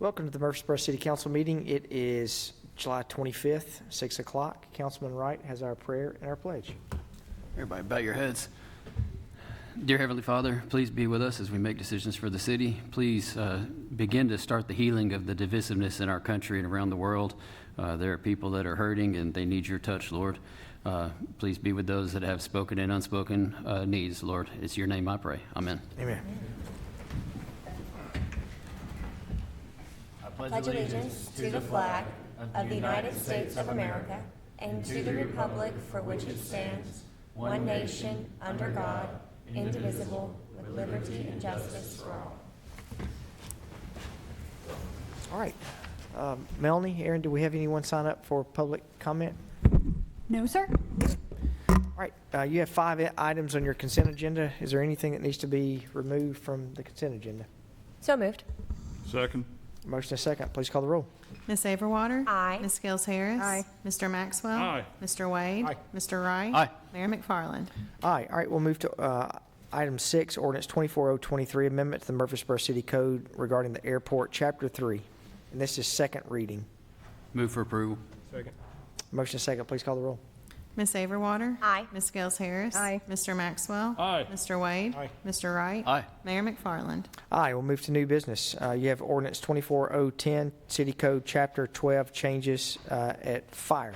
Welcome to the Murfreesboro City Council meeting. It is July 25th, 6 o'clock. Councilman Wright has our prayer and our pledge. Everybody bow your heads. Dear Heavenly Father, please be with us as we make decisions for the city. Please begin to start the healing of the divisiveness in our country and around the world. There are people that are hurting and they need your touch, Lord. Please be with those that have spoken and unspoken needs, Lord. It's your name I pray. Amen. Amen. Pledge allegiance to the flag of the United States of America and to the republic for which it stands, one nation, under God, indivisible, with liberty and justice for all. All right. Melanie, Aaron, do we have anyone sign up for public comment? No, sir. All right. You have 5 items on your consent agenda. Is there anything that needs to be removed from the consent agenda? So moved. Second. Motion and second. Please call the roll. Ms. Averwater? Aye. Ms. Gales Harris? Aye. Mr. Maxwell? Aye. Mr. Wade? Aye. Mr. Wright? Aye. Mayor McFarland? Aye. All right. We'll move to item 6, ordinance 24023, amendment to the Murfreesboro City Code regarding the airport, Chapter 3. And this is second reading. Move for approval. Second. Motion and second. Please call the roll. Ms. Averwater? Aye. Ms. Gales Harris? Aye. Mr. Maxwell? Aye. Mr. Wade? Aye. Mr. Wright? Aye. Mayor McFarland? Aye. We'll move to new business. You have ordinance 24010, City Code Chapter 12, changes at fire.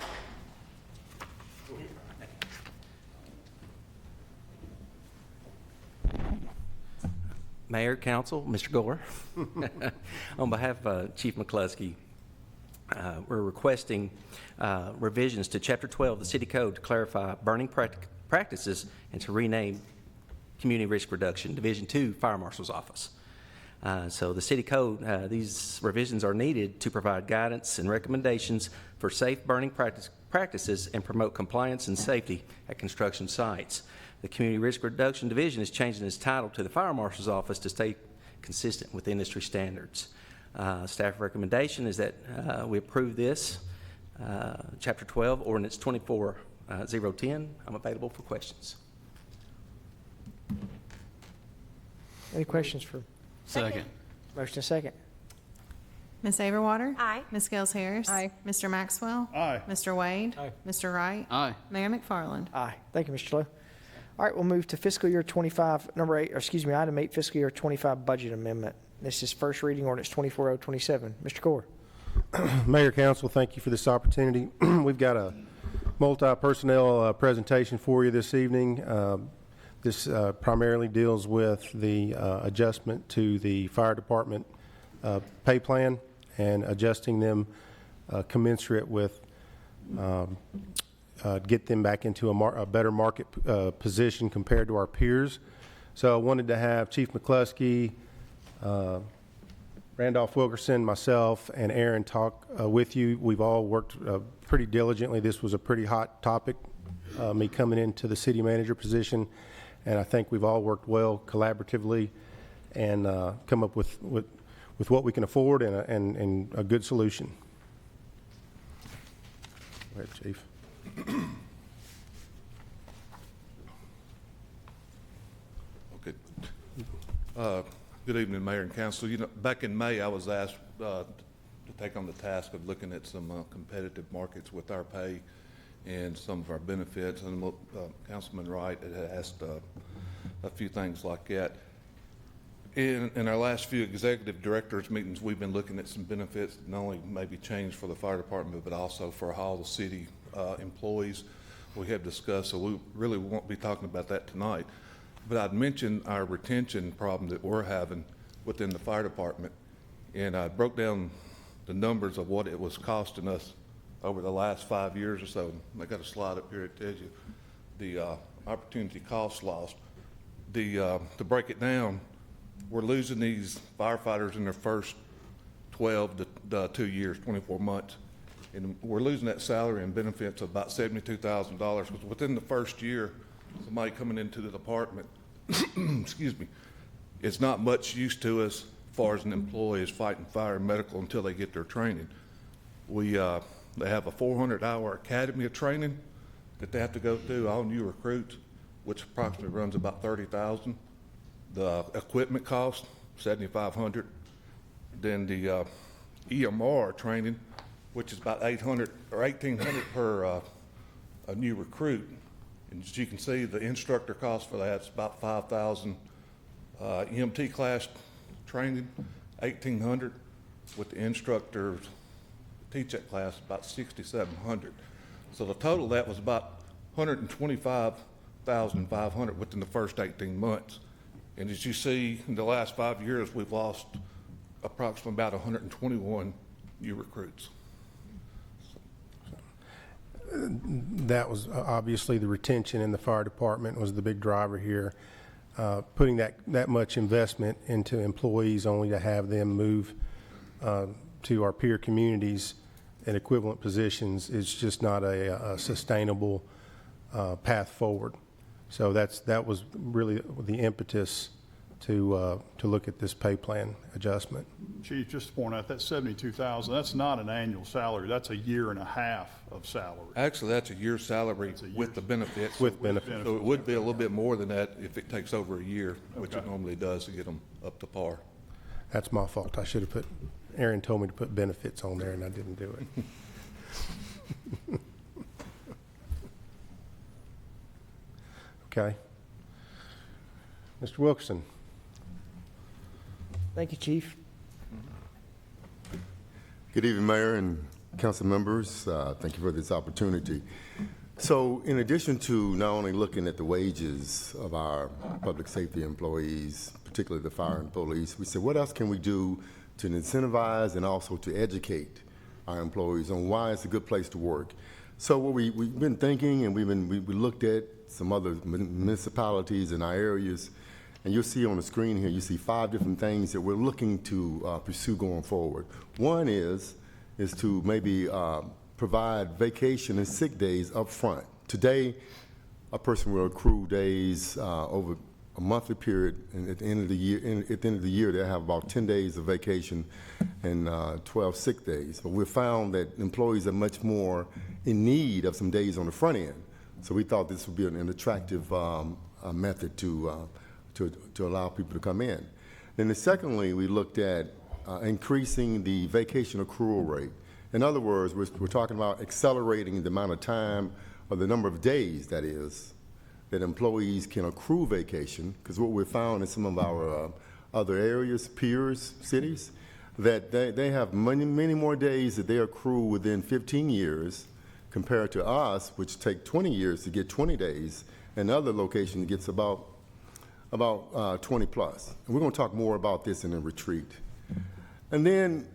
Mayor, Council, Mr. Gore, on behalf of Chief McCluskey, we're requesting revisions to Chapter 12 of the City Code to clarify burning practices and to rename Community Risk Reduction Division 2 Fire Marshal's Office. So the City Code, these revisions are needed to provide guidance and recommendations for safe burning practices and promote compliance and safety at construction sites. The Community Risk Reduction Division is changing its title to the Fire Marshal's Office to stay consistent with industry standards. Staff recommendation is that we approve this, Chapter 12, Ordinance 24010. I'm available for questions. Any questions for Second. motion and second? Ms. Averwater? Aye. Ms. Gales Harris? Aye. Mr. Maxwell? Aye. Mr. Wade? Aye. Mr. Wright? Aye. Mayor McFarland? Aye. Thank you, Mr. Lowe. All right, we'll move to fiscal year 25, item 8, fiscal year 25 budget amendment. This is first reading ordinance 24027. Mr. Gore. Mayor, Council, thank you for this opportunity. We've got a multi-personnel presentation for you this evening. This primarily deals with the adjustment to the fire department pay plan and adjusting them commensurate with get them back into a better market position compared to our peers. So I wanted to have Chief McCluskey, Randolph Wilkerson, myself, and Aaron talk with you. We've all worked pretty diligently. This was a pretty hot topic, me coming into the city manager position, and I think we've all worked well collaboratively and come up with what we can afford and a good solution. Go ahead, Chief. Okay. Good evening, Mayor and Council. You know, back in May, I was asked to take on the task of looking at some competitive markets with our pay and some of our benefits. And Councilman Wright had asked a few things like that. In our last few executive directors meetings, we've been looking at some benefits that not only maybe change for the fire department, but also for all the city employees we have discussed. So we really won't be talking about that tonight. But I'd mentioned our retention problem that we're having within the fire department. And I broke down the numbers of what it was costing us over the last 5 years or so. I got a slide up here that tells you the opportunity cost lost. To break it down, we're losing these firefighters in their first 12 to 2 years, 24 months. And we're losing that salary and benefits of about $72,000 because within the first year, somebody coming into the department, excuse me, it's not much use to us as far as an employee is fighting fire and medical until they get their training. They have a 400-hour academy of training that they have to go through, all new recruits, which approximately runs about $30,000. The equipment cost $7,500. Then the EMR training, which is about 800 or 1,800 per a new recruit. And as you can see, the instructor cost for that's about 5,000. EMT class training, 1,800. With the instructors teach that class, about 6,700. So the total of that was about 125,500 within the first 18 months. And as you see, in the last 5 years, we've lost approximately about 121 new recruits. That was obviously the retention in the fire department was the big driver here. Putting that much investment into employees only to have them move to our peer communities in equivalent positions is just not a sustainable path forward. So that was really the impetus to look at this pay plan adjustment. Chief, just to point out, that 72,000, that's not an annual salary, that's a year and a half of salary. Actually, that's a year's salary with the benefits. With benefits. So it would be a little bit more than that if it takes over a year, which it normally does to get them up to par. That's my fault. I should have Aaron told me to put benefits on there and I didn't do it. Okay. Mr. Wilkerson. Thank you, Chief. Good evening, Mayor and council members. Thank you for this opportunity. So in addition to not only looking at the wages of our public safety employees, particularly the fire and police, we said, what else can we do to incentivize and also to educate our employees on why it's a good place to work? So what we've been thinking, and we looked at some other municipalities in our areas, and you'll see on the screen here, you see 5 different things that we're looking to pursue going forward. One is to maybe provide vacation and sick days up front. Today, a person will accrue days over a monthly period, and at the end of the year, they'll have about 10 days of vacation and 12 sick days. But we found that employees are much more in need of some days on the front end. So we thought this would be an attractive method to allow people to come in. Then secondly, we looked at increasing the vacation accrual rate. In other words, we're talking about accelerating the amount of time or the number of days, that is, that employees can accrue vacation, because what we found in some of our other areas, peers, cities, that they have many more days that they accrue within 15 years compared to us, which take 20 years to get 20 days, and other locations gets about 20 plus. And we're going to talk more about this in a retreat. And then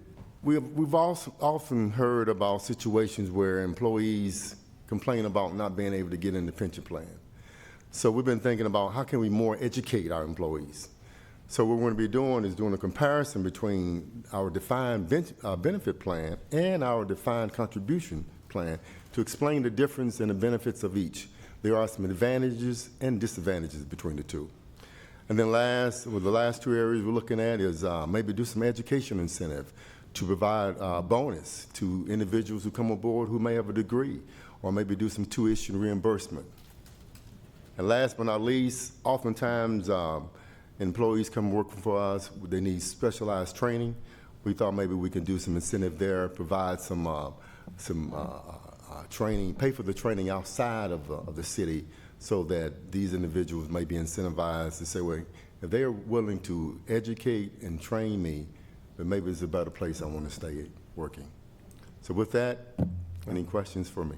we've also often heard about situations where employees complain about not being able to get in the pension plan. So we've been thinking about how can we more educate our employees. So what we're going to be doing is doing a comparison between our defined benefit plan and our defined contribution plan to explain the difference and the benefits of each. There are some advantages and disadvantages between the two. And then the last 2 areas we're looking at is maybe do some education incentive to provide bonus to individuals who come aboard who may have a degree, or maybe do some tuition reimbursement. And last but not least, oftentimes employees come working for us, they need specialized training. We thought maybe we could do some incentive there, provide some training, pay for the training outside of the city, so that these individuals may be incentivized to say, well, if they are willing to educate and train me, then maybe it's a better place I want to stay working. So with that, any questions for me?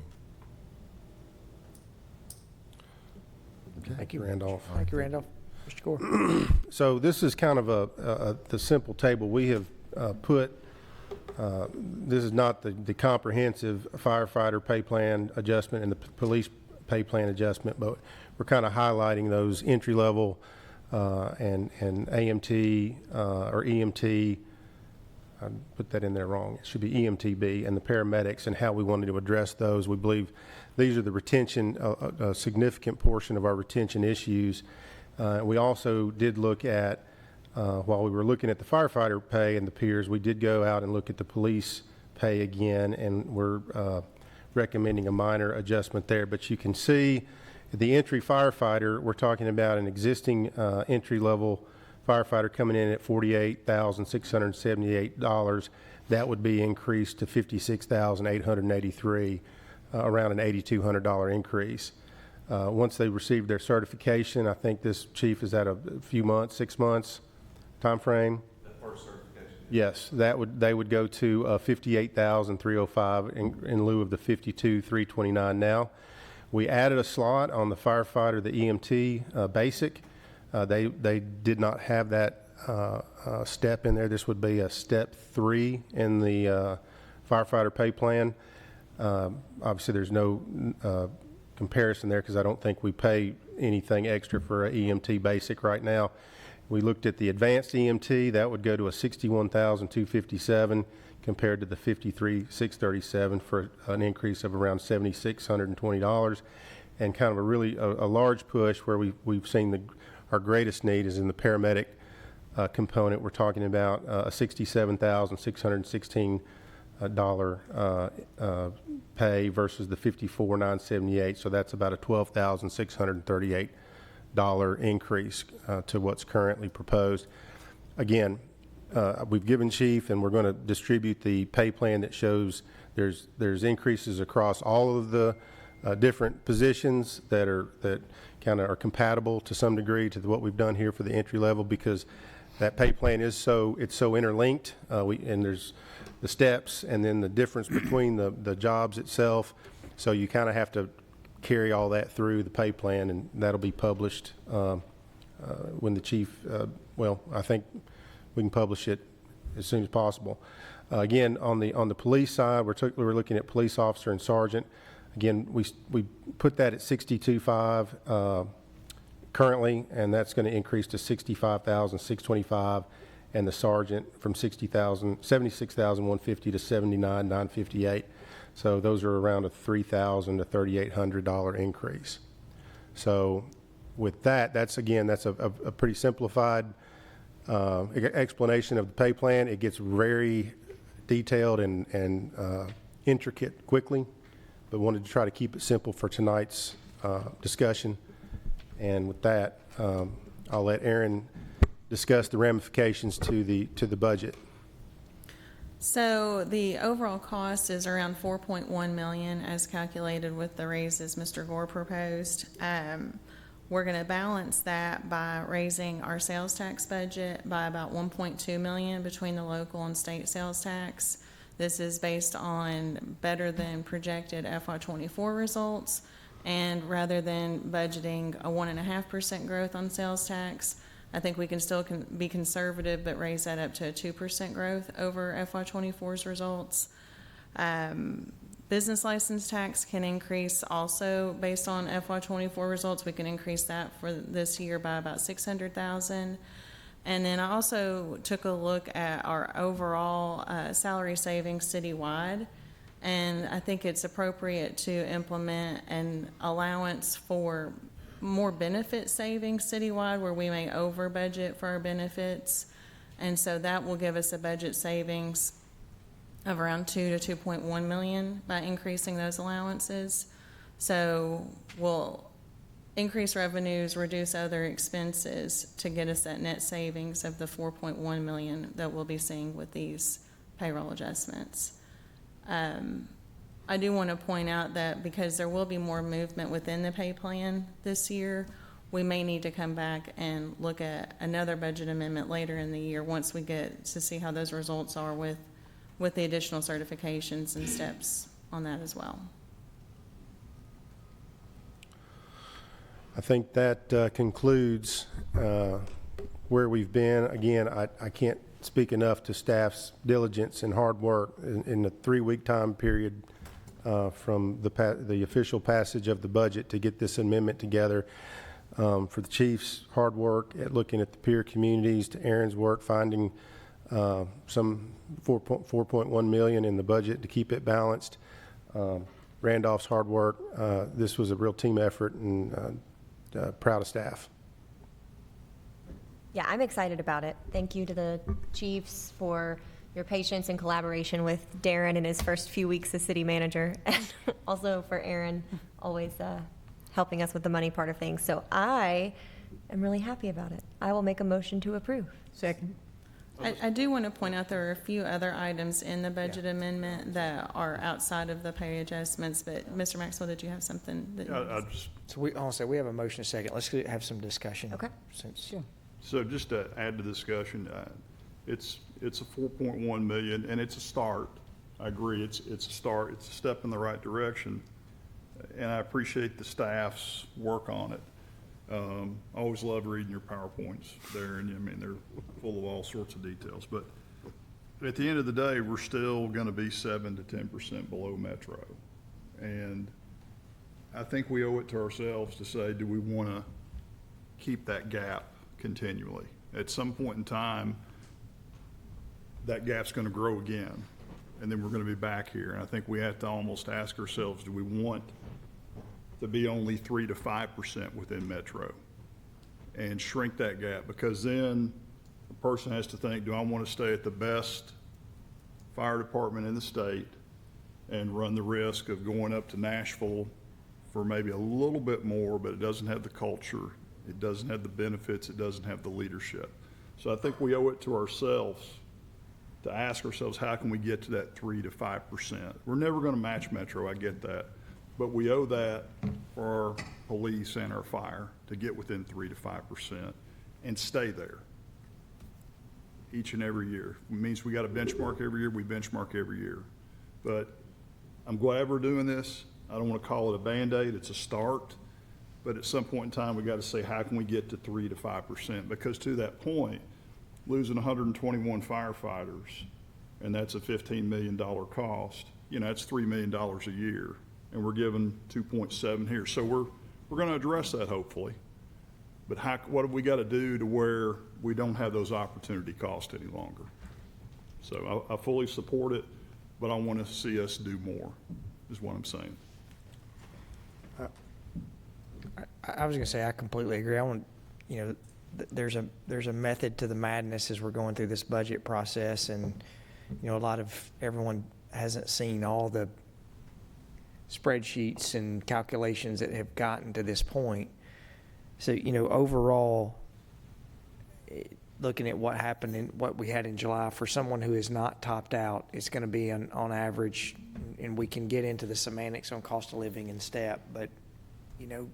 Okay. Thank you, Randolph. Thank you, Randolph. Mr. Gore. So this is kind of the simple table. We have put, this is not the comprehensive firefighter pay plan adjustment and the police pay plan adjustment, but we're kind of highlighting those entry level and AMT or EMT. I put that in there wrong. It should be EMTB, and the paramedics, and how we wanted to address those. We believe these are the retention, a significant portion of our retention issues. We also did look at, while we were looking at the firefighter pay and the peers, we did go out and look at the police pay again, and we're recommending a minor adjustment there. But you can see the entry firefighter, we're talking about an existing entry level firefighter coming in at $48,678. That would be increased to $56,883, around an $8,200 increase. Once they receive their certification, I think this chief is at a few months, 6 months timeframe. That first certification. Yes, they would go to 58,305 in lieu of the 52,329 now. We added a slot on the firefighter, the EMT basic. They did not have that step in there. This would be a step 3 in the firefighter pay plan. Obviously, there's no comparison there because I don't think we pay anything extra for an EMT basic right now. We looked at the advanced EMT. That would go to a $61,257 compared to the $53,637 for an increase of around $7,620. And kind of a large push where we've seen our greatest need is in the paramedic component. We're talking about a $67,616 pay versus the $54,978. So that's about a $12,638 increase to what's currently proposed. Again, we've given chief, and we're going to distribute the pay plan that shows there's increases across all of the different positions that kind of are compatible to some degree to what we've done here for the entry level, because that pay plan is so interlinked, and there's the steps and then the difference between the jobs itself. So you kind of have to carry all that through the pay plan, and that'll be published when the chief, I think we can publish it as soon as possible. Again, on the police side, we're looking at police officer and sergeant. Again, we put that at 62.5 currently, and that's going to increase to 65,625, and the sergeant from 76,150 to 79,958. So those are around a $3,000 to $3,800 increase. So with that's a pretty simplified explanation of the pay plan. It gets very detailed and intricate quickly, but wanted to try to keep it simple for tonight's discussion. And with that, I'll let Aaron discuss the ramifications to the budget. So the overall cost is around $4.1 million as calculated with the raises Mr. Gore proposed. We're going to balance that by raising our sales tax budget by about $1.2 million between the local and state sales tax. This is based on better than projected FY24 results, and rather than budgeting a 1.5% growth on sales tax, I think we can still be conservative, but raise that up to a 2% growth over FY24's results. Business license tax can increase also based on FY24 results. We can increase that for this year by about $600,000. And then I also took a look at our overall salary savings citywide, and I think it's appropriate to implement an allowance for more benefit savings citywide where we may over budget for our benefits. And so that will give us a budget savings of around $2 to $2.1 million by increasing those allowances. So we'll increase revenues, reduce other expenses to get us that net savings of the $4.1 million that we'll be seeing with these payroll adjustments. I do want to point out that because there will be more movement within the pay plan this year, we may need to come back and look at another budget amendment later in the year once we get to see how those results are with the additional certifications and steps on that as well. I think that concludes where we've been. Again, I can't speak enough to staff's diligence and hard work in the 3-week time period from the official passage of the budget to get this amendment together. For the chief's hard work at looking at the peer communities, to Aaron's work finding some $4.1 million in the budget to keep it balanced. Randolph's hard work. This was a real team effort, and proud of staff. Yeah, I'm excited about it. Thank you to the chiefs for your patience and collaboration with Darren in his first few weeks as city manager, and also for Aaron always helping us with the money part of things. So I I'm really happy about it. I will make a motion to approve. Second. I do want to point out there are a few other items in the budget amendment that are outside of the pay adjustments, but Mr. Maxwell, did you have something that? I just, So we have a motion a second. Let's have some discussion. Okay. Since, so just to add to the discussion, it's a 4.1 million, and it's a start. I agree, it's a start, it's a step in the right direction, and I appreciate the staff's work on it. I always love reading your PowerPoints there, and I mean, they're full of all sorts of details, but at the end of the day, we're still gonna be 7 to 10% below Metro. And I think we owe it to ourselves to say, do we wanna keep that gap continually? At some point in time, that gap's gonna grow again, and then we're gonna be back here. And I think we have to almost ask ourselves, do we want to be only 3 to 5% within Metro? And shrink that gap, because then the person has to think, do I wanna stay at the best fire department in the state and run the risk of going up to Nashville for maybe a little bit more, but it doesn't have the culture, it doesn't have the benefits, it doesn't have the leadership. So I think we owe it to ourselves to ask ourselves, how can we get to that 3 to 5%? We're never gonna match Metro, I get that, but we owe that for our police and our fire to get within 3 to 5% and stay there each and every year. It means we got to benchmark every year, we benchmark every year. But I'm glad we're doing this. I don't want to call it a Band-Aid, it's a start. But at some point in time, we got to say, how can we get to 3 to 5%? Because to that point, losing 121 firefighters, and that's a $15 million cost, you know, that's $3 million a year. And we're given 2.7 here. So we're going to address that hopefully. But what have we got to do to where we don't have those opportunity costs any longer? So I fully support it, but I want to see us do more, is what I'm saying. I was going to say, I completely agree. I want, you know, there's a method to the madness as we're going through this budget process, and, you know, everyone hasn't seen all the spreadsheets and calculations that have gotten to this point. So, you know, overall, looking at what happened and what we had in July, for someone who is not topped out, it's going to be on average, and we can get into the semantics on cost of living and step, but, you know,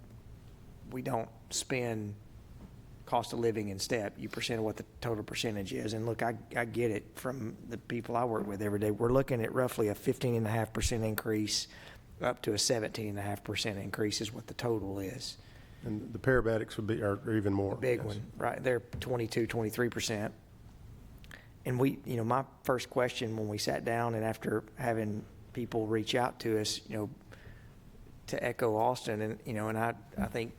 we don't spend cost of living in step, you percent of what the total percentage is. And look, I get it from the people I work with every day. We're looking at roughly a 15.5% increase up to a 17.5% increase is what the total is. And the paramedics are even more. The big yes. one, right? They're 23%. And we, you know, my first question when we sat down and after having people reach out to us, you know, to echo Austin, and, you know, and I think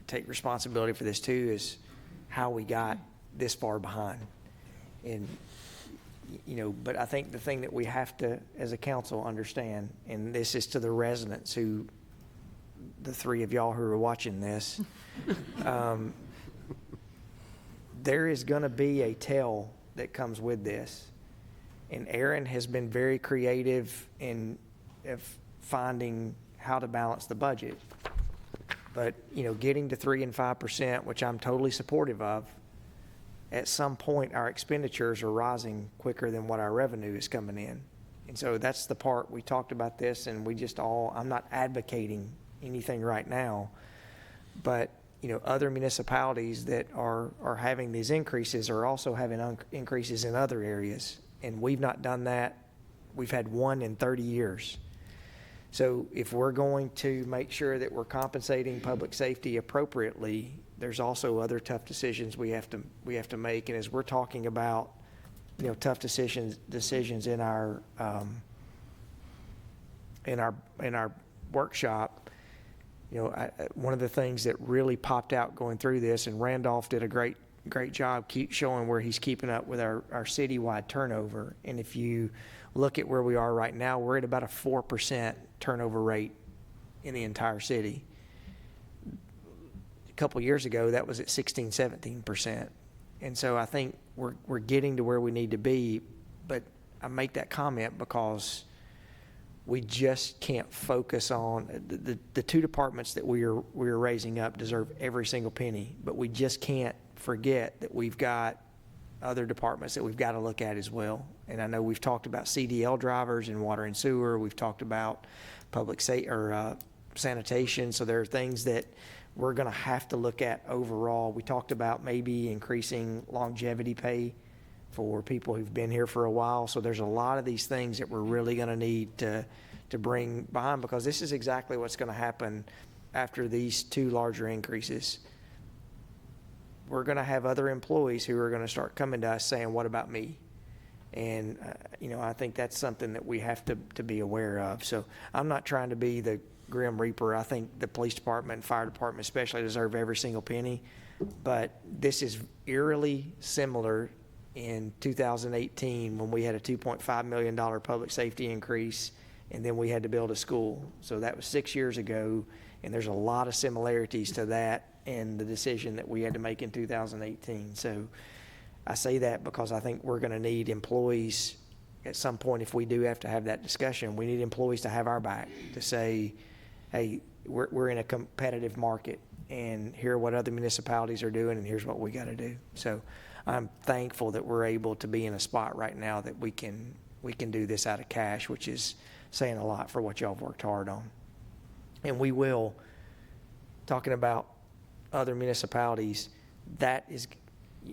take responsibility for this too, is how we got this far behind. And, you know, but I think the thing that we have to, as a council, understand, and this is to the residents who, the three of y'all who are watching this, there is going to be a tail that comes with this. And Aaron has been very creative in finding how to balance the budget. But, you know, getting to 3 and 5%, which I'm totally supportive of, at some point our expenditures are rising quicker than what our revenue is coming in. And so that's the part, we talked about this, and I'm not advocating anything right now, but, you know, other municipalities that are having these increases are also having increases in other areas. And we've not done that. We've had one in 30 years. So if we're going to make sure that we're compensating public safety appropriately, there's also other tough decisions we have to make. And as we're talking about, you know, tough decisions in our workshop, you know, one of the things that really popped out going through this, and Randolph did a great job keep showing where he's keeping up with our citywide turnover. And if you look at where we are right now, we're at about a 4% turnover rate in the entire city. A couple of years ago, that was at 16, 17%. And so I think we're getting to where we need to be. But I make that comment because we just can't focus on, the two departments that we're raising up deserve every single penny, but we just can't forget that we've got other departments that we've got to look at as well. And I know we've talked about CDL drivers in water and sewer, we've talked about sanitation, so there are things that we're going to have to look at overall. We talked about maybe increasing longevity pay for people who've been here for a while. So there's a lot of these things that we're really going to need to bring behind, because this is exactly what's going to happen after these two larger increases. We're going to have other employees who are going to start coming to us saying, what about me? And, I think that's something that we have to be aware of. So I'm not trying to be the Grim Reaper. I think the police department and fire department especially deserve every single penny. But this is eerily similar in 2018 when we had a $2.5 million public safety increase, and then we had to build a school. So that was 6 years ago, and there's a lot of similarities to that and the decision that we had to make in 2018. So I say that because I think we're going to need employees at some point. If we do have to have that discussion, we need employees to have our back, to say, hey, we're in a competitive market, and here are what other municipalities are doing, and here's what we got to do. So I'm thankful that we're able to be in a spot right now that we can do this out of cash, which is saying a lot for what y'all have worked hard on. And we will, talking about other municipalities,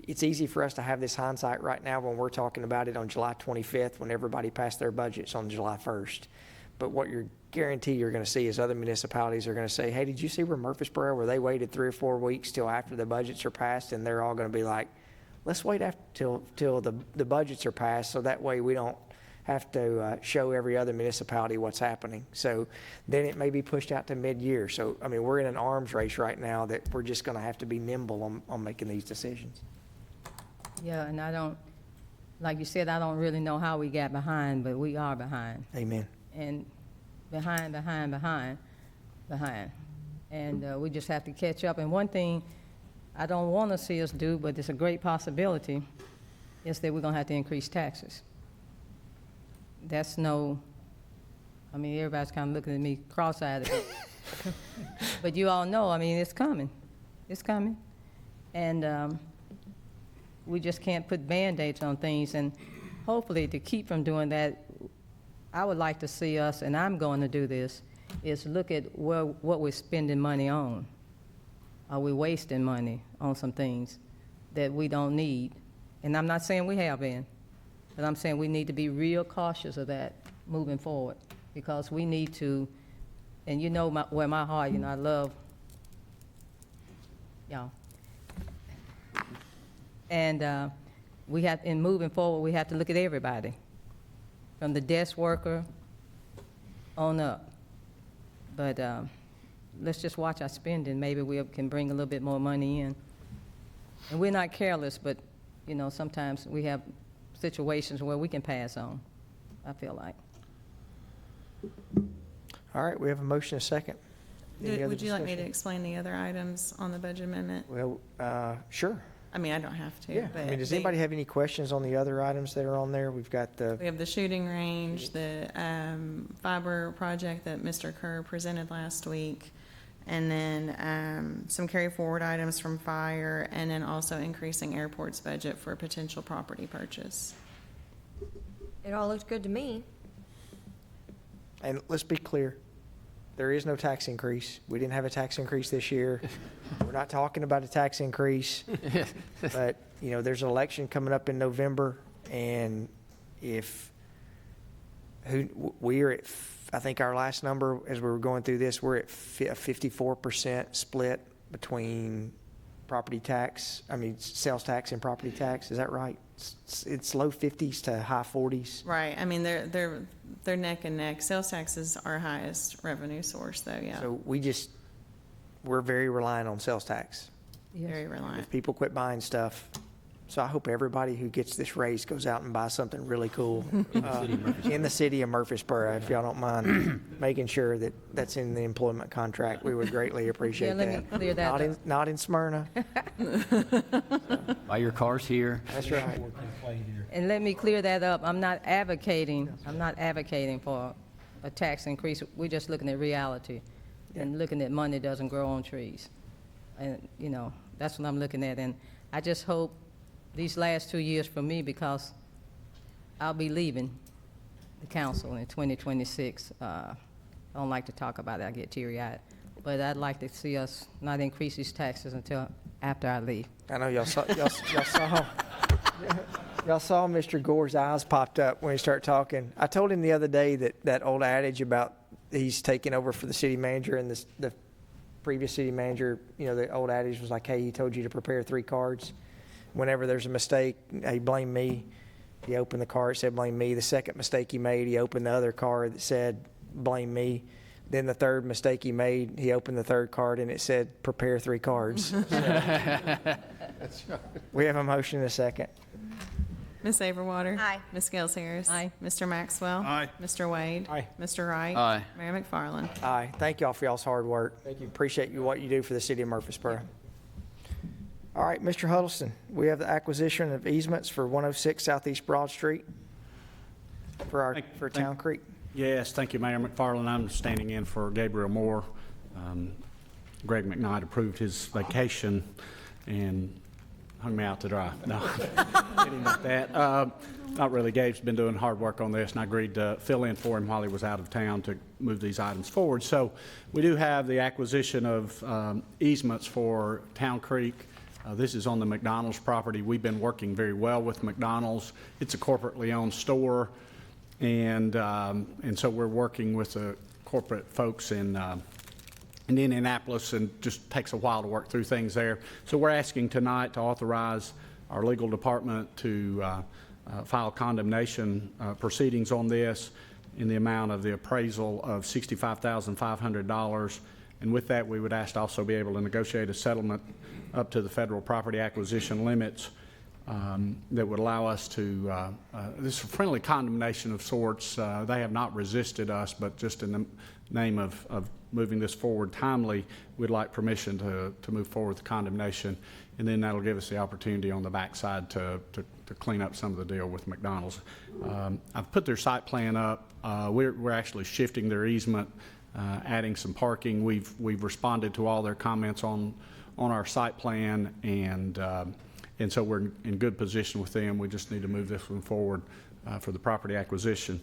it's easy for us to have this hindsight right now when we're talking about it on July 25th, when everybody passed their budgets on July 1st. But what you're guaranteed you're going to see is other municipalities are going to say, hey, did you see where Murfreesboro, where they waited 3 or 4 weeks till after the budgets are passed, and they're all going to be like, let's wait till the budgets are passed, so that way we don't have to show every other municipality what's happening. So then it may be pushed out to mid-year. So, we're in an arms race right now that we're just going to have to be nimble on making these decisions. Yeah, and I don't, like you said, I don't really know how we got behind, but we are behind. Amen. And behind. And we just have to catch up. And one thing I don't want to see us do, but it's a great possibility, is that we're going to have to increase taxes. That's everybody's kind of looking at me cross-eyed. But you all know, it's coming. It's coming. And we just can't put Band-Aids on things. And hopefully to keep from doing that, I would like to see us, and I'm going to do this, is look at what we're spending money on. Are we wasting money on some things that we don't need? And I'm not saying we have been, but I'm saying we need to be real cautious of that moving forward, because we need to, and where my heart, I love y'all. And in moving forward, we have to look at everybody, from the desk worker on up. But let's just watch our spending. Maybe we can bring a little bit more money in. And we're not careless, but, sometimes we have situations where we can pass on, I feel like. All right, we have a motion, a second. Any other Would you like me to discussion? explain the other items on the budget amendment? Well, sure. I don't have to. Yeah. But Does anybody have any questions on the other items that are on there? We've got we have the shooting range, the fiber project that Mr. Kerr presented last week, and then some carry forward items from fire, and then also increasing airport's budget for potential property purchase. It all looks good to me. And let's be clear, there is no tax increase. We didn't have a tax increase this year. We're not talking about a tax increase. But, there's an election coming up in November, and we're at, I think our last number as we were going through this, we're at a 54% split between sales tax and property tax. Is that right? It's low 50s to high 40s. Right. They're neck and neck. Sales tax is our highest revenue source, though. Yeah. So we're very reliant on sales tax. Very reliant. If people quit buying stuff. So I hope everybody who gets this raise goes out and buys something really cool in the city of Murfreesboro. If y'all don't mind making sure that that's in the employment contract, we would greatly appreciate Yeah, let me clear that up. Not in Smyrna. Buy your cars here. That's right. And let me clear that up. I'm not advocating for a tax increase. We're just looking at reality and looking at money doesn't grow on trees. And, you know, that's what I'm looking at. And I just hope these last 2 years for me, because I'll be leaving the council in 2026. I don't like to talk about it. I get teary-eyed. But I'd like to see us not increase these taxes until after I leave. I know y'all saw Mr. Gore's eyes popped up when he started talking. I told him the other day that old adage about he's taking over for the city manager and the previous city manager, you know, the old adage was like, hey, he told you to prepare 3 cards. Whenever there's a mistake, he blamed me. He opened the card, it said blame me. The second mistake he made, he opened the other card that said blame me. Then the third mistake he made, he opened the third card and it said prepare 3 cards. We have a motion and a second. Ms. Averwater. Aye. Ms. Gales Harris. Aye. Mr. Maxwell. Aye. Mr. Wade. Aye. Mr. Wright. Aye. Mayor McFarland. Aye. Thank y'all for y'all's hard work. Thank you. Appreciate you what you do for the city of Murfreesboro. All right, Mr. Huddleston, we have the acquisition of easements for 106 Southeast Broad Street for Town Creek. Yes, thank you, Mayor McFarland. I'm standing in for Gabriel Moore. Greg McKnight approved his vacation and hung me out to dry. No, kidding about that. Not really. Gabe's been doing hard work on this, and I agreed to fill in for him while he was out of town to move these items forward. So we do have the acquisition of easements for Town Creek. This is on the McDonald's property. We've been working very well with McDonald's. It's a corporately owned store, and so we're working with the corporate folks in Indianapolis, and just takes a while to work through things there. So we're asking tonight to authorize our legal department to file condemnation proceedings on this in the amount of the appraisal of $65,500. And with that, we would ask to also be able to negotiate a settlement up to the federal property acquisition limits that would allow us to, this is a friendly condemnation of sorts. They have not resisted us, but just in the name of moving this forward timely, we'd like permission to move forward with the condemnation. And then that'll give us the opportunity on the backside to clean up some of the deal with McDonald's. I've put their site plan up. We're actually shifting their easement, adding some parking. We've responded to all their comments on our site plan, and so we're in good position with them. We just need to move this one forward for the property acquisition.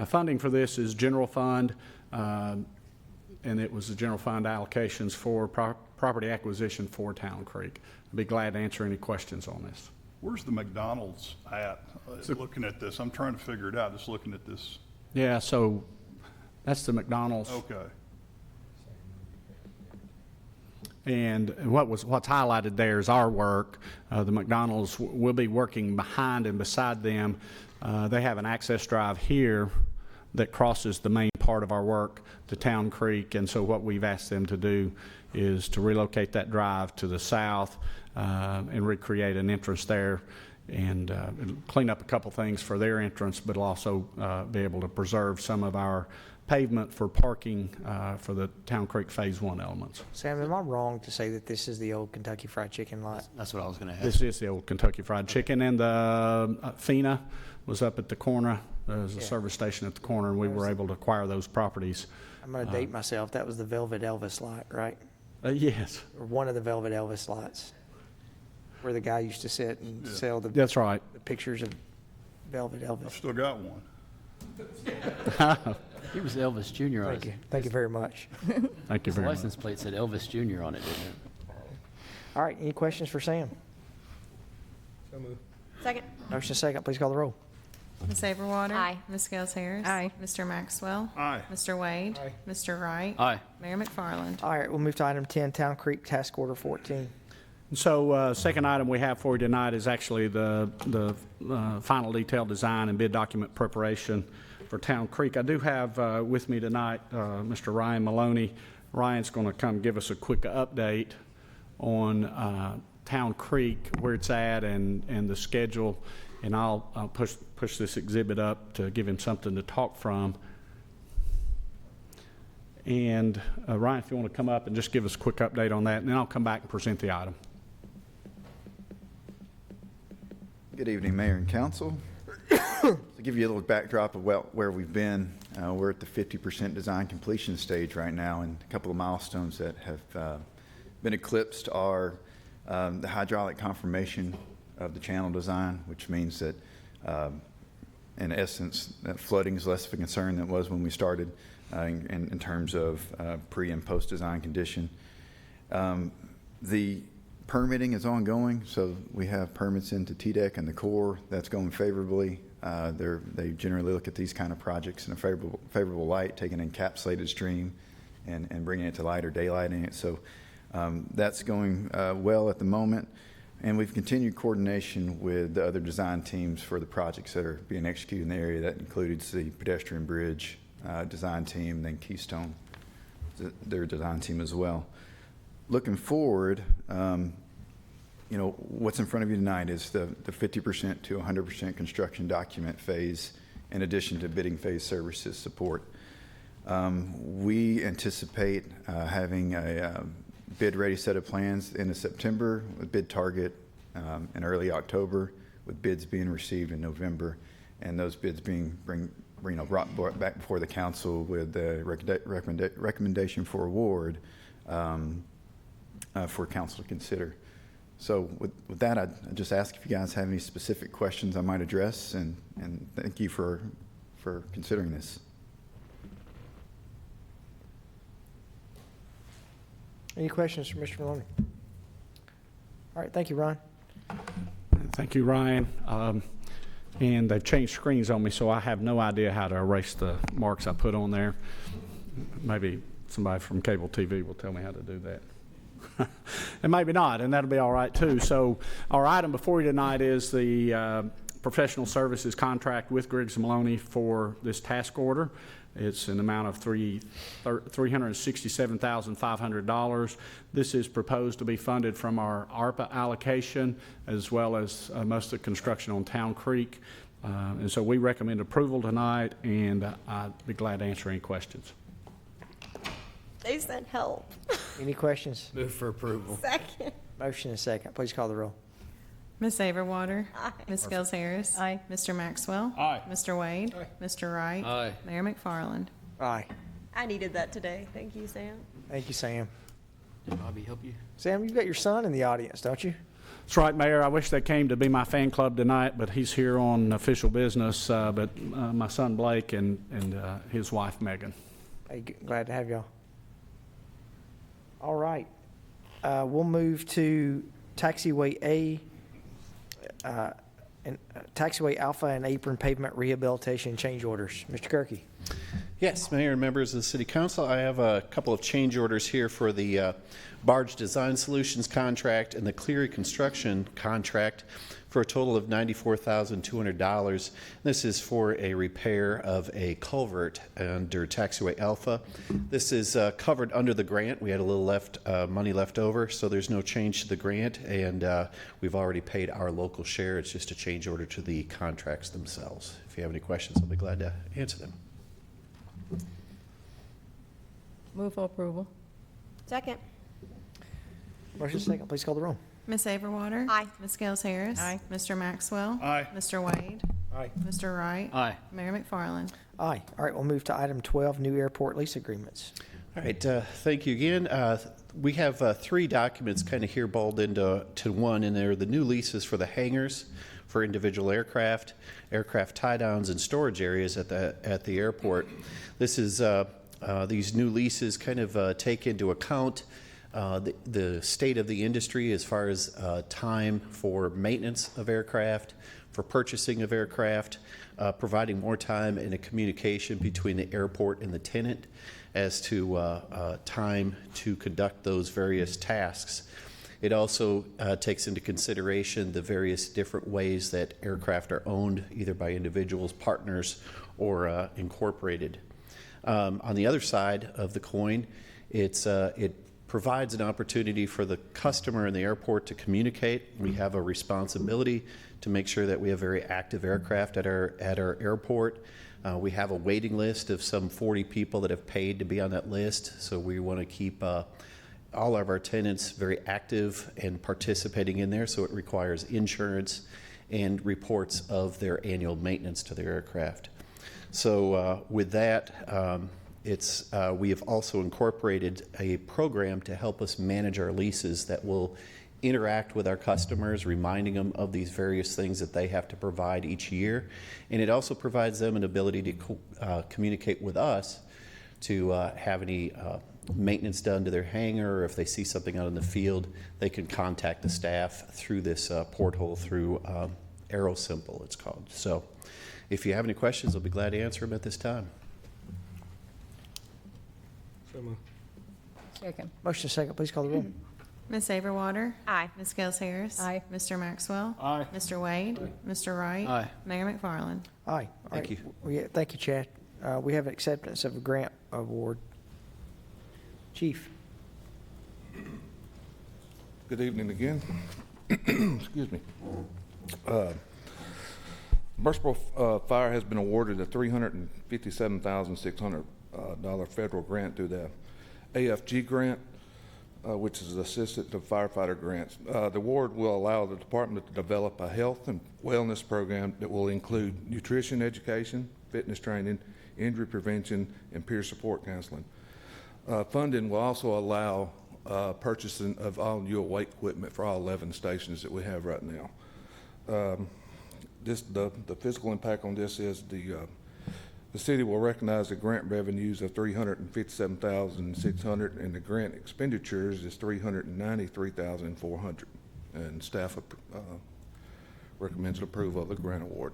Funding for this is general fund, and it was the general fund allocations for property acquisition for Town Creek. I'd be glad to answer any questions on this. Where's the McDonald's at? Looking at this, I'm trying to figure it out, just looking at this. Yeah, so that's the McDonald's. Okay. And what's highlighted there is our work. The McDonald's will be working behind and beside them. They have an access drive here that crosses the main part of our work to Town Creek, and so what we've asked them to do is to relocate that drive to the south and recreate an entrance there, and it'll clean up a couple things for their entrance, but it'll also be able to preserve some of our pavement for parking for the Town Creek Phase 1 elements. Sam, am I wrong to say that this is the old Kentucky Fried Chicken lot? That's what I was going to ask. This is the old Kentucky Fried Chicken, and the FINA was up at the corner. There's a service station at the corner, and we were able to acquire those properties. I'm going to date myself. That was the Velvet Elvis lot, right? Yes. Or one of the Velvet Elvis lots where the guy used to sit and sell the That's right. pictures of Velvet I've Elvis. still got one. He was Elvis Jr. on Thank you. it. Thank you very much. Thank you His very much. license plate said Elvis Jr. on it, didn't it? All right, any questions for Sam? Second. Motion second, please call the roll. Ms. Averwater. Aye. Ms. Gales Harris. Aye. Mr. Maxwell. Aye. Mr. Wade. Mr. Wright. Aye. Mayor McFarland. All right, we'll move to item 10, Town Creek Task Order 14. So second item we have for you tonight is actually the final detailed design and bid document preparation for Town Creek. I do have with me tonight Mr. Ryan Maloney. Ryan's going to come give us a quick update on Town Creek, where it's at, and the schedule. And I'll push this exhibit up to give him something to talk from. And Ryan, if you want to come up and just give us a quick update on that, and then I'll come back and present the item. Good evening, Mayor and Council. To give you a little backdrop of where we've been, we're at the 50% design completion stage right now, and a couple of milestones that have been eclipsed are the hydraulic confirmation of the channel design, which means that in essence, that flooding is less of a concern than it was when we started in terms of pre and post design condition. The permitting is ongoing, so we have permits into TDEC and the Corps. That's going favorably. They generally look at these kind of projects in a favorable light, taking an encapsulated stream and bringing it to light or daylighting it. So that's going well at the moment. And we've continued coordination with the other design teams for the projects that are being executed in the area. That includes the pedestrian bridge design team, then Keystone, their design team as well. Looking forward, you know, what's in front of you tonight is the 50% to 100% construction document phase, in addition to bidding phase services support. We anticipate having a bid-ready set of plans into September, with bid target in early October, with bids being received in November, and those bids being brought back before the council with the recommendation for award for council to consider. So with that, I'd just ask if you guys have any specific questions I might address, and thank you for considering this. Any questions for Mr. Maloney? All right, thank you, Ron. Thank you, Ryan. And they've changed screens on me, so I have no idea how to erase the marks I put on there. Maybe somebody from cable TV will tell me how to do that. And maybe not, and that'll be all right too. So our item before you tonight is the professional services contract with Griggs & Maloney for this task order. It's an amount of $367,500. This is proposed to be funded from our ARPA allocation, as well as most of the construction on Town Creek. And so we recommend approval tonight, and I'd be glad to answer any questions. They sent help. Any questions? Move for approval. Second. Motion and second. Please call the roll. Ms. Saberwater. Aye. Ms. Gels Harris. Aye. Mr. Maxwell. Aye. Mr. Wade. Mr. Wright. Aye. Mayor McFarland. Aye. I needed that today. Thank you, Sam. Thank you, Sam. Did Bobby help you? Sam, you've got your son in the audience, don't you? That's right, Mayor. I wish they came to be my fan club tonight, but he's here on official business. But my son Blake and his wife Megan. Hey, glad to have y'all. All right. We'll move to taxiway A, and taxiway Alpha and Apron pavement rehabilitation change orders. Mr. Kirky. Yes, Mayor and members of the City Council, I have a couple of change orders here for the Barge Design Solutions contract and the Cleary Construction contract for a total of $94,200. This is for a repair of a culvert under Taxiway Alpha. This is covered under the grant. We had a little money left over, so there's no change to the grant, and we've already paid our local share. It's just a change order to the contracts themselves. If you have any questions, I'll be glad to answer them. Move for approval. Second. Motion second. Please call the roll. Ms. Saberwater. Aye. Ms. Gels Harris. Aye. Mr. Maxwell. Aye. Mr. Wade. Aye. Mr. Wright. Aye. Mayor McFarland. Aye. All right, we'll move to item 12, new airport lease agreements. All right, thank you again. We have three documents kind of here balled into one, and they're the new leases for the hangars for individual aircraft, aircraft tie-downs, and storage areas at the airport. This is these new leases kind of take into account the state of the industry as far as time for maintenance of aircraft, for purchasing of aircraft, providing more time in a communication between the airport and the tenant as to time to conduct those various tasks. It also takes into consideration the various different ways that aircraft are owned, either by individuals, partners, or incorporated. On the other side of the coin, it provides an opportunity for the customer and the airport to communicate. We have a responsibility to make sure that we have very active aircraft at our airport. We have a waiting list of some 40 people that have paid to be on that list, so we want to keep all of our tenants very active and participating in there, so it requires insurance and reports of their annual maintenance to their aircraft. So with that, we have also incorporated a program to help us manage our leases that will interact with our customers, reminding them of these various things that they have to provide each year. And it also provides them an ability to communicate with us to have any maintenance done to their hangar, or if they see something out in the field, they can contact the staff through this porthole through AeroSimple, it's called. So if you have any questions, I'll be glad to answer them at this time. Second. Motion second, please call the roll. Ms. Averwater? Aye. Ms. Gels Harris? Aye. Mr. Maxwell? Aye. Mr. Wade? Mr. Wright? Aye. Mayor McFarland? Aye. Thank you. Thank you, Chad. We have acceptance of a grant award. Chief. Good evening again. Excuse me. Merciful Fire has been awarded a $357,600 federal grant through the AFG grant, which is Assistant to Firefighter Grants. The award will allow the department to develop a health and wellness program that will include nutrition education, fitness training, injury prevention, and peer support counseling. Funding will also allow purchasing of all new awake equipment for all 11 stations that we have right now. The physical impact on this is the city will recognize the grant revenues of $357,600 and the grant expenditures is $393,400. And staff recommends approval of the grant award.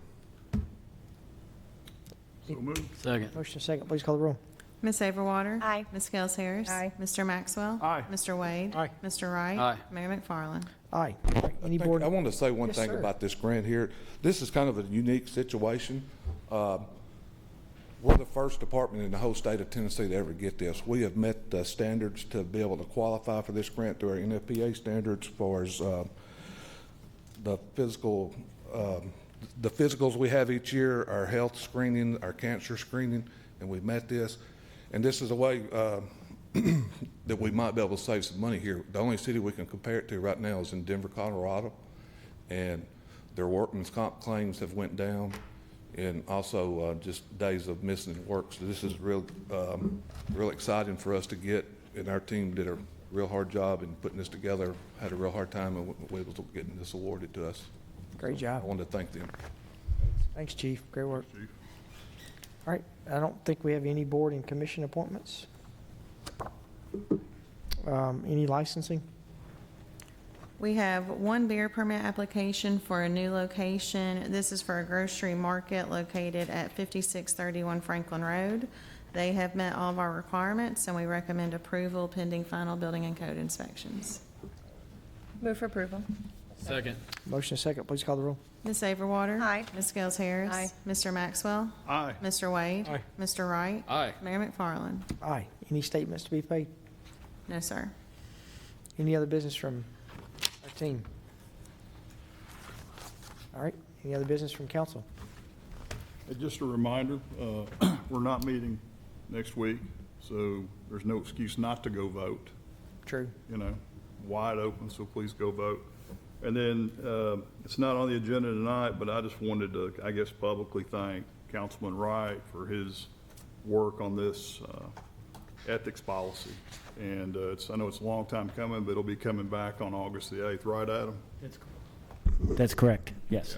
So moved. Second. Motion second, please call the roll. Ms. Averwater? Aye. Ms. Gels Harris? Aye. Mr. Maxwell? Aye. Mr. Wade? Aye. Mr. Wright? Aye. Mayor McFarland? Aye. Any I board? wanted to say one Yes, thing sir. about this grant here. This is kind of a unique situation. We're the first department in the whole state of Tennessee to ever get this. We have met the standards to be able to qualify for this grant through our NFPA standards as far as the physicals we have each year, our health screening, our cancer screening, and we've met this. And this is a way that we might be able to save some money here. The only city we can compare it to right now is in Denver, Colorado, and their workman's comp claims have went down, and also just days of missing work. So this is real exciting for us to get, and our team did a real hard job in putting this together, had a real hard time and we able to getting this awarded to us. Great I job. wanted to thank them. Thanks, Chief. Great work. Chief. All right, I don't think we have any board and commission appointments. Any licensing? We have one beer permit application for a new location. This is for a grocery market located at 5631 Franklin Road. They have met all of our requirements, and we recommend approval pending final building and code inspections. Move for approval. Second. Motion second, please call the roll. Ms. Averwater? Aye. Ms. Gels Harris? Aye. Mr. Maxwell? Aye. Mr. Wade? Aye. Mr. Wright? Aye. Mayor McFarland? Aye. Any statements to be paid? No, sir. Any other business from our team? All right, any other business from council? Just a reminder, we're not meeting next week, so there's no excuse not to go vote. True. You know, wide open, so please go vote. And then, it's not on the agenda tonight, but I just wanted to, I guess, publicly thank Councilman Wright for his work on this ethics policy. And I know it's a long time coming, but it'll be coming back on August the 8th, right, Adam? That's correct, yes.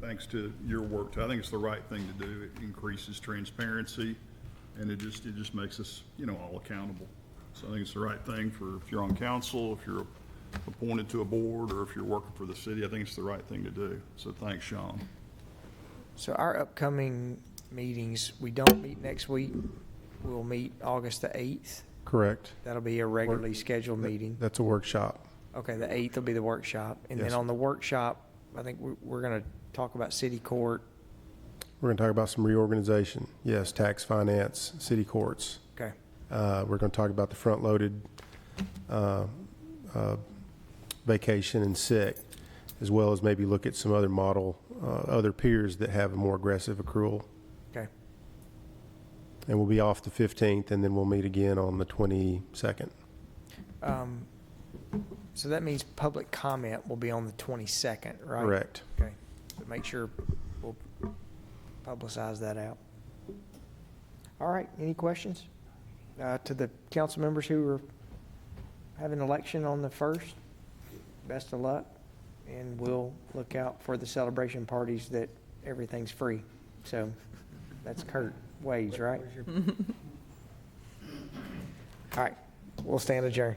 Thanks to your work, too. I think it's the right thing to do. It increases transparency, and it just makes us, all accountable. So I think it's the right thing for if you're on council, if you're appointed to a board, or if you're working for the city. I think it's the right thing to do. So thanks, Sean. So our upcoming meetings, we don't meet next week. We'll meet August the 8th. Correct. That'll be a regularly scheduled meeting. That's a workshop. Okay, the 8th will be the workshop. And then Yes. on the workshop, I think we're going to talk about city court. We're going to talk about some reorganization. Yes, tax, finance, city courts. Okay. We're going to talk about the front-loaded vacation and sick, as well as maybe look at some other model, other peers that have a more aggressive accrual. Okay. And we'll be off the 15th, and then we'll meet again on the 22nd. So that means public comment will be on the 22nd, right? Correct. Okay. So make sure we'll publicize that out. All right, any questions? To the council members who are having an election on the 1st, best of luck. And we'll look out for the celebration parties that everything's free. So that's Kurt Wade's, right? All right, we'll stand adjourned.